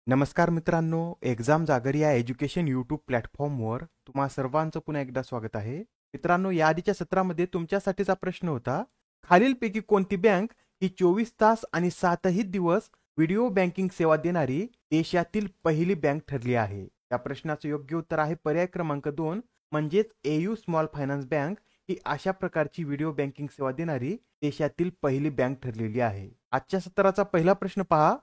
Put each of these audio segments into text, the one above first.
नमस्कार मित्रांनो, एक्झाम जागर या एज्युकेशन यूट्यूब प्लॅटफॉर्मवर तुम्हा सर्वांचं पुन्हा एकदा स्वागत आहे. मित्रांनो, या आधीच्या सत्रामध्ये तुमच्यासाठीचा प्रश्न होता, खालीलपैकी कोणती बँक ही 24 तास आणि 7ही दिवस व्हिडिओ बँकिंग सेवा देणारी देशातील पहिली बँक ठरली आहे? या प्रश्नाचं योग्य उत्तर आहे पर्याय क्रमांक 2 म्हणजेच एयू स्मॉल फायनान्स बँक ही अशा प्रकारची व्हिडिओ बँकिंग सेवा देणारी देशातील पहिली बँक ठरलेली आहे. आजच्या सत्राचा पहिला प्रश्न पहा.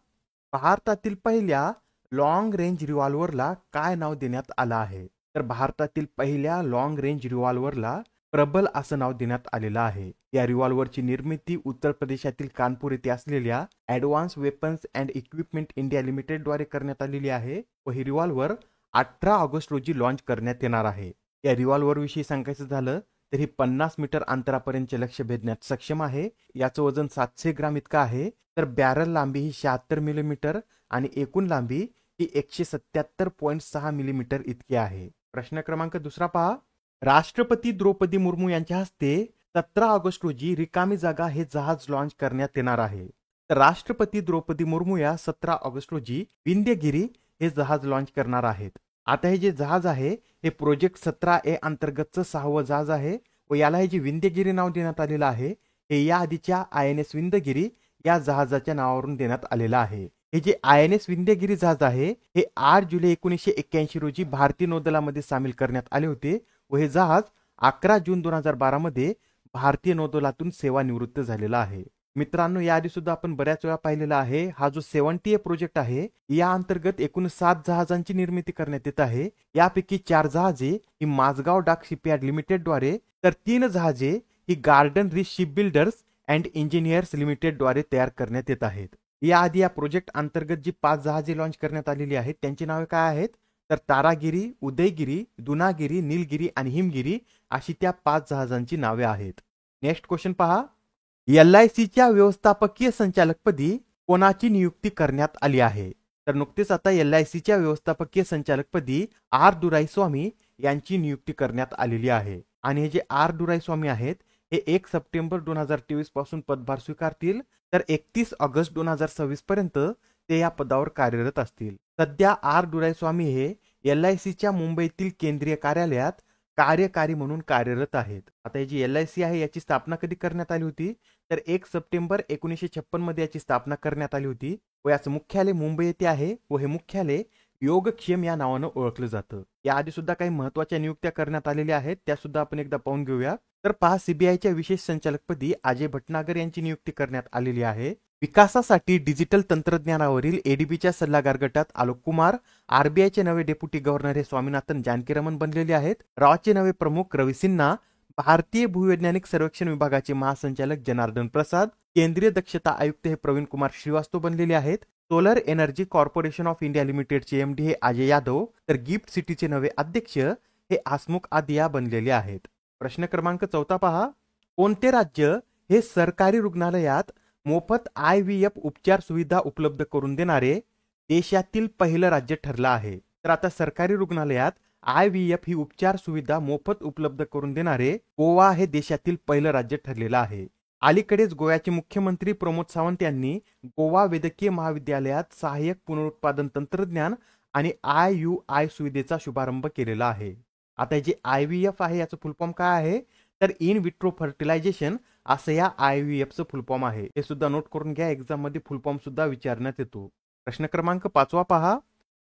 भारतातील पहिल्या लॉंग रेंज रिव्हॉल्व्हरला काय नाव देण्यात आलं आहे? तर भारतातील पहिल्या लॉंग रेंज रिव्हॉल्व्हरला प्रबल असं नाव देण्यात आलेलं आहे. या रिव्हॉल्व्हरची निर्मिती उत्तर प्रदेशातील कानपूर येथे असलेल्या advance weapons and equipment India limited द्वारे करण्यात आलेली आहे व ही रिव्हॉल्व्हर 18 ऑगस्ट रोजी लॉन्च करण्यात येणार आहे. या रिव्हॉल्व्हर विषयी सांगायचं झालं तर ही 50 मीटर अंतरापर्यंत लक्ष्य भेदण्यात सक्षम आहे. याचं वजन 700 ग्राम इतकं आहे. तर बॅरल लांबी ही 76 मिलीमीटर आणि एकूण लांबी ही 177.6 मिलीमीटर इतकी आहे. प्रश्न क्रमांक दुसरा पहा. राष्ट्रपती द्रौपदी मुर्मू यांच्या हस्ते 17 ऑगस्ट रोजी रिकामी जागा हे जहाज लॉन्च करण्यात येणार आहे. तर राष्ट्रपती द्रौपदी मुर्मू या 17 ऑगस्ट रोजी विंध्यगिरी हे जहाज लॉन्च करणार आहेत. आता हे जे जहाज आहे हे प्रोजेक्ट 17A अंतर्गतचं 6वं जहाज आहे व याला हे जे विंध्यगिरी नाव देण्यात आलेलं आहे हे या आधीच्या INS विंध्यगिरी या जहाजाच्या नावावरून देण्यात आलेलं आहे. हे जे INS विंध्यगिरी जहाज आहे हे 8 जुलै 1981 रोजी भारतीय नौदलामध्ये सामील करण्यात आले होते व हे जहाज 11 जून 2012 मध्ये भारतीय नौदलातून सेवानिवृत्त झालेला आहे. मित्रांनो, याआधी सुद्धा आपण बऱ्याच वेळा पाहिलेला आहे. हा जो 70A प्रोजेक्ट आहे या अंतर्गत एकूण 7 जहाजांची निर्मिती करण्यात येत आहे. यापैकी 4 जहाजे ही माझगाव डाक शिपयार्ड लिमिटेड द्वारे तर 3 जहाजे ही Garden Reach Shipbuilders and Engineers Limited द्वारे तयार करण्यात येत आहेत. याआधी या प्रोजेक्ट अंतर्गत जी 5 जहाजे लॉन्च करण्यात आलेली आहेत त्यांची नावे काय आहेत? तर तारागिरी, उदयगिरी, दुनागिरी, नीलगिरी आणि हिमगिरी अशी त्या 5 जहाजांची नावे आहेत. नेक्स्ट क्वेश्चन पहा. LICच्या व्यवस्थापकीय संचालकपदी कोणाची नियुक्ती करण्यात आली आहे? तर नुकतेच आता LICच्या व्यवस्थापकीय संचालकपदी आर दुराईस्वामी यांची नियुक्ती करण्यात आलेली आहे. आणि हे जे आर दुराईस्वामी आहेत हे 1 सप्टेंबर 2023 पासून पदभार स्वीकारतील तर 31 ऑगस्ट 2026 पर्यंत ते या पदावर कार्यरत असतील. सध्या आर दुराईस्वामी हे LICच्या मुंबईतील केंद्रीय कार्यालयात कार्यकारी म्हणून कार्यरत आहेत. आता ही जी LIC आहे याची स्थापना कधी करण्यात आली होती? तर 1 सप्टेंबर 1956 मध्ये याची स्थापना करण्यात आली होती व याचं मुख्यालय मुंबई येथे आहे व हे मुख्यालय योगक्षेम या नावानं ओळखलं जातं. याआधी सुद्धा काही महत्त्वाच्या नियुक्त्या करण्यात आलेल्या आहेत त्या सुद्धा आपण एकदा पाहून घेऊया. तर पहा, CBIच्या विशेष संचालकपदी अजय भटनागर यांची नियुक्ती करण्यात आलेली आहे. विकासासाठी डिजिटल तंत्रज्ञानावरील ADBच्या सल्लागार गटात आलोक कुमार, RBIचे नवे डेप्युटी गव्हर्नर हे स्वामीनाथन जानकीरमन बनलेले आहेत. रॉचे नवे प्रमुख रवी सिन्हा, भारतीय भूवैज्ञानिक सर्वेक्षण विभागाचे महासंचालक जनार्दन प्रसाद, केंद्रीय दक्षता आयुक्त हे प्रवीण कुमार श्रीवास्तव बनलेले आहेत. Solar energy corporation of India लिमिटेडचे MD हे अजय यादव तर गिफ्ट सिटीचे नवे अध्यक्ष हे हसमुख आदिया बनलेले आहेत. प्रश्न क्रमांक 14 पहा. कोणते राज्य हे सरकारी रुग्णालयात मोफत IVF उपचार सुविधा उपलब्ध करून देणारे देशातील पहिलं राज्य ठरलं आहे? तर आता सरकारी रुग्णालयात IVF ही उपचार सुविधा मोफत उपलब्ध करून देणारे गोवा हे देशातील पहिलं राज्य ठरलेलं आहे. अलीकडेच गोव्याचे मुख्यमंत्री प्रमोद सावंत यांनी गोवा वैद्यकीय महाविद्यालयात सहाय्यक पुनरुत्पादन तंत्रज्ञान आणि IUI सुविधेचा शुभारंभ केलेला आहे. आता जे IVF आहे याचं फुल फॉर्म काय आहे? तर इन विट्रो फर्टिलायझेशन असं या IVFचं फुल फॉर्म आहे. हे सुद्धा नोट करून घ्या, एक्झाम मध्ये फुल फॉर्म सुद्धा विचारण्यात येतो. प्रश्न क्रमांक 5 पहा.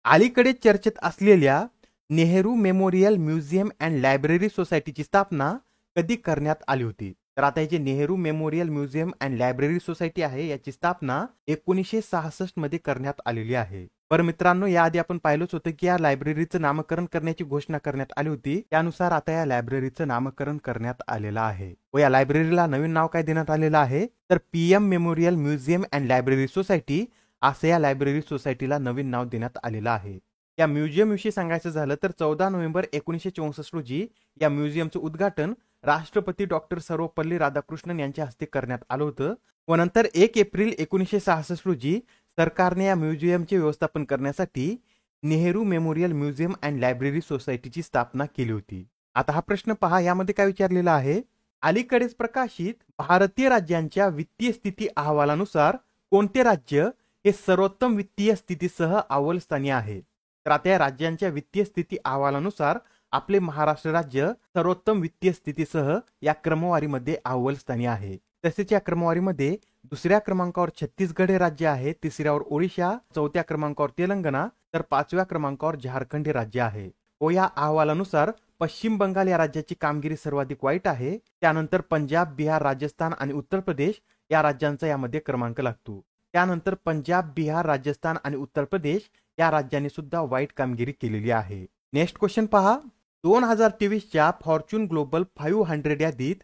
अलीकडे चर्चेत असलेल्या Nehru Memorial Museum and Library सोसायटीची स्थापना कधी करण्यात आली होती? तर आता जे Nehru Memorial Museum and Library Society आहे याची स्थापना 1966 मध्ये करण्यात आलेली आहे. बरं मित्रांनो, याआधी आपण पाहिलंच होतं की या लायब्ररीचं नामकरण करण्याची घोषणा करण्यात आली होती. त्यानुसार आता या लायब्ररीचं नामकरण करण्यात आलेलं आहे व या लायब्ररीला नवीन नाव काय देण्यात आलेलं आहे? तर PM memorial Museum and Library society असं या लायब्ररी सोसायटीला नवीन नाव देण्यात आलेलं आहे. या म्युझियम विषयी सांगायचं झालं तर 14 नोव्हेंबर 1964 रोजी या म्युझियमचं उद्घाटन राष्ट्रपती डॉक्टर सर्वपल्ली राधाकृष्णन यांच्या हस्ते करण्यात आलं होतं व नंतर 1 एप्रिल 1966 रोजी सरकारने या म्युझियमचे व्यवस्थापन करण्यासाठी Nehru Memorial Museum and Library सोसायटीची स्थापना केली होती. आता हा प्रश्न पहा, यामध्ये काय विचारलेला आहे? अलीकडेच प्रकाशित भारतीय राज्यांच्या वित्तीय स्थिती अहवालानुसार कोणते राज्य हे सर्वोत्तम वित्तीय स्थितीसह अव्वल स्थानी आहे. तर आता या राज्यांच्या वित्तीय स्थिती अहवालानुसार आपले महाराष्ट्र राज्य सर्वोत्तम वित्तीय स्थितीसह या क्रमवारीमध्ये अव्वल स्थानी आहे. तसेच या क्रमवारीमध्ये दुसऱ्या क्रमांकावर छत्तीसगड हे राज्य आहे, तिसऱ्यावर ओडिशा, चौथ्या क्रमांकावर तेलंगणा, तर पाचव्या क्रमांकावर झारखंड हे राज्य आहे. व या अहवालानुसार पश्चिम बंगाल या राज्याची कामगिरी सर्वाधिक वाईट आहे. त्यानंतर पंजाब, बिहार, राजस्थान आणि उत्तर प्रदेश या राज्यांचा यामध्ये क्रमांक लागतो. त्यानंतर पंजाब, बिहार, राजस्थान आणि उत्तर प्रदेश या राज्यांनी सुद्धा वाईट कामगिरी केलेली आहे. नेक्स्ट क्वेश्चन पहा. 2023च्या फॉर्च्यून ग्लोबल 500 यादीत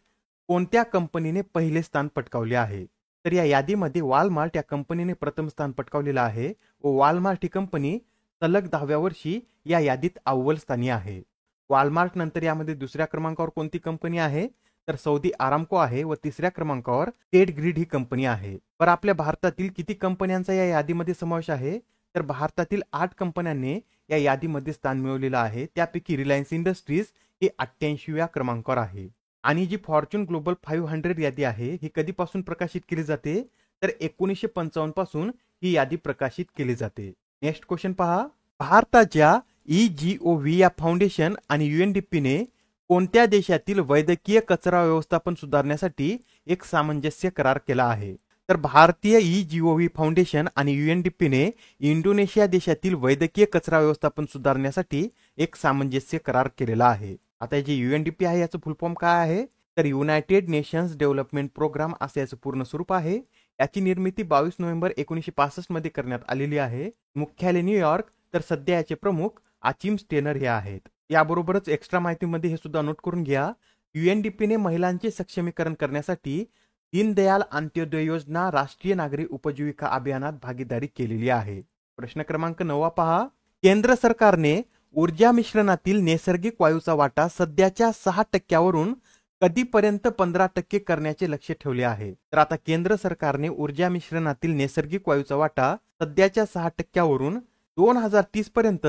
कोणत्या कंपनीने पहिले स्थान पटकावले आहे? तर या यादीमध्ये वॉलमार्ट या कंपनीने प्रथम स्थान पटकावलेलं आहे व वॉलमार्ट ही कंपनी सलग 10व्या वर्षी या यादीत अव्वल स्थानी आहे. वॉलमार्ट नंतर यामध्ये दुसऱ्या क्रमांकावर कोणती कंपनी आहे? तर सौदी आरामको आहे व तिसऱ्या क्रमांकावर स्टेट ग्रिड ही कंपनी आहे. तर आपल्या भारतातील किती कंपन्यांचा या यादीमध्ये समावेश आहे? तर भारतातील 8 कंपन्यांनी या यादीमध्ये स्थान मिळवलेलं आहे. त्यापैकी रिलायन्स इंडस्ट्रीज ही 88व्या क्रमांकावर आहे. आणि जी फॉर्च्यून ग्लोबल 500 यादी आहे ही कधीपासून प्रकाशित केली जाते? तर 1955 पासून ही यादी प्रकाशित केली जाते. नेक्स्ट क्वेश्चन पहा. भारताच्या EGOV या फाउंडेशन आणि UNDPने कोणत्या देशातील वैद्यकीय कचरा व्यवस्थापन सुधारण्यासाठी एक सामंजस्य करार केला आहे? तर भारतीय EGOV फाउंडेशन आणि UNDPने इंडोनेशिया देशातील वैद्यकीय कचरा व्यवस्थापन सुधारण्यासाठी एक सामंजस्य करार केलेला आहे. आता जे UNDP आहे याचं फुल फॉर्म काय आहे? तर युनायटेड नेशन्स डेव्हलपमेंट प्रोग्राम असे याचं पूर्ण स्वरूप आहे. याची निर्मिती 22 नोव्हेंबर 1965 मध्ये करण्यात आलेली आहे. मुख्यालय न्यूयॉर्क, तर सध्या याचे प्रमुख आचिम स्टेनर हे आहेत. याबरोबरच एक्स्ट्रा माहितीमध्ये हे सुद्धा नोट करून घ्या. UNDPने महिलांचे सक्षमीकरण करण्यासाठी दीनदयाल अंत्योदय योजना राष्ट्रीय नागरी उपजीविका अभियानात भागीदारी केलेली आहे. प्रश्न क्रमांक 9 पहा. केंद्र सरकारने ऊर्जा मिश्रणातील नैसर्गिक वायूचा वाटा सध्याच्या 6% कधीपर्यंत 15% करण्याचे लक्ष ठेवले आहे? तर आता केंद्र सरकारने ऊर्जा मिश्रणातील नैसर्गिक वायूचा वाटा सध्याच्या 6% 2030 पर्यंत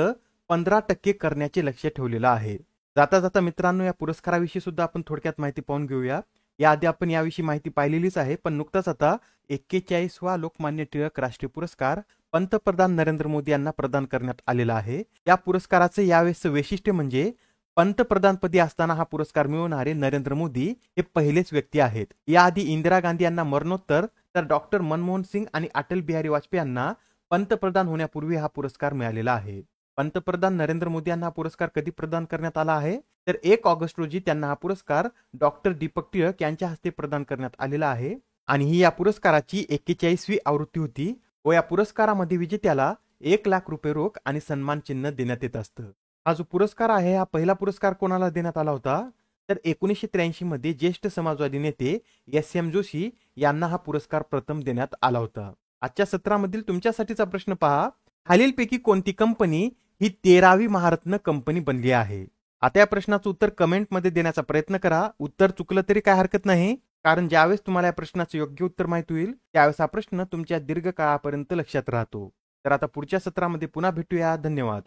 15% करण्याचे लक्ष ठेवलेलं आहे. जाता जाता मित्रांनो या पुरस्काराविषयी सुद्धा आपण थोडक्यात माहिती पाहून घेऊया. याआधी आपण याविषयी माहिती पाहिलेलीच आहे, पण नुकताच आता 41वा लोकमान्य टिळक राष्ट्रीय पुरस्कार पंतप्रधान नरेंद्र मोदी यांना प्रदान करण्यात आलेला आहे. या पुरस्काराचे यावेळेस वैशिष्ट्य म्हणजे पंतप्रधानपदी असताना हा पुरस्कार मिळवणारे नरेंद्र मोदी हे पहिलेच व्यक्ती आहेत. याआधी इंदिरा गांधी यांना मरणोत्तर, तर डॉक्टर मनमोहन सिंग आणि अटल बिहारी वाजपेयी यांना पंतप्रधान होण्यापूर्वी हा पुरस्कार मिळालेला आहे. पंतप्रधान नरेंद्र मोदी यांना हा पुरस्कार कधी प्रदान करण्यात आला आहे? तर 1 ऑगस्ट रोजी त्यांना हा पुरस्कार डॉक्टर दीपक टिळक यांच्या हस्ते प्रदान करण्यात आलेला आहे. आणि ही या पुरस्काराची 41वी आवृत्ती होती व या पुरस्कारामध्ये विजेत्याला 1 लाख रुपये रोख आणि सन्मान चिन्ह देण्यात येत असतं. हा जो पुरस्कार आहे हा पहिला पुरस्कार कोणाला देण्यात आला होता? तर 1983 मध्ये ज्येष्ठ समाजवादी नेते SM जोशी यांना हा पुरस्कार प्रथम देण्यात आला होता. आजच्या सत्रामधील तुमच्यासाठीचा प्रश्न पहा. खालीलपैकी कोणती कंपनी ही 13वी महारत्न कंपनी बनली आहे? आता या प्रश्नाचं उत्तर कमेंटमध्ये देण्याचा प्रयत्न करा. उत्तर चुकलं तरी काय हरकत नाही, कारण ज्यावेळेस तुम्हाला या प्रश्नाचं योग्य उत्तर माहित होईल त्यावेळेस हा प्रश्न तुमच्या दीर्घकाळापर्यंत लक्षात राहतो. तर आता पुढच्या सत्रामध्ये पुन्हा भेटूया. धन्यवाद.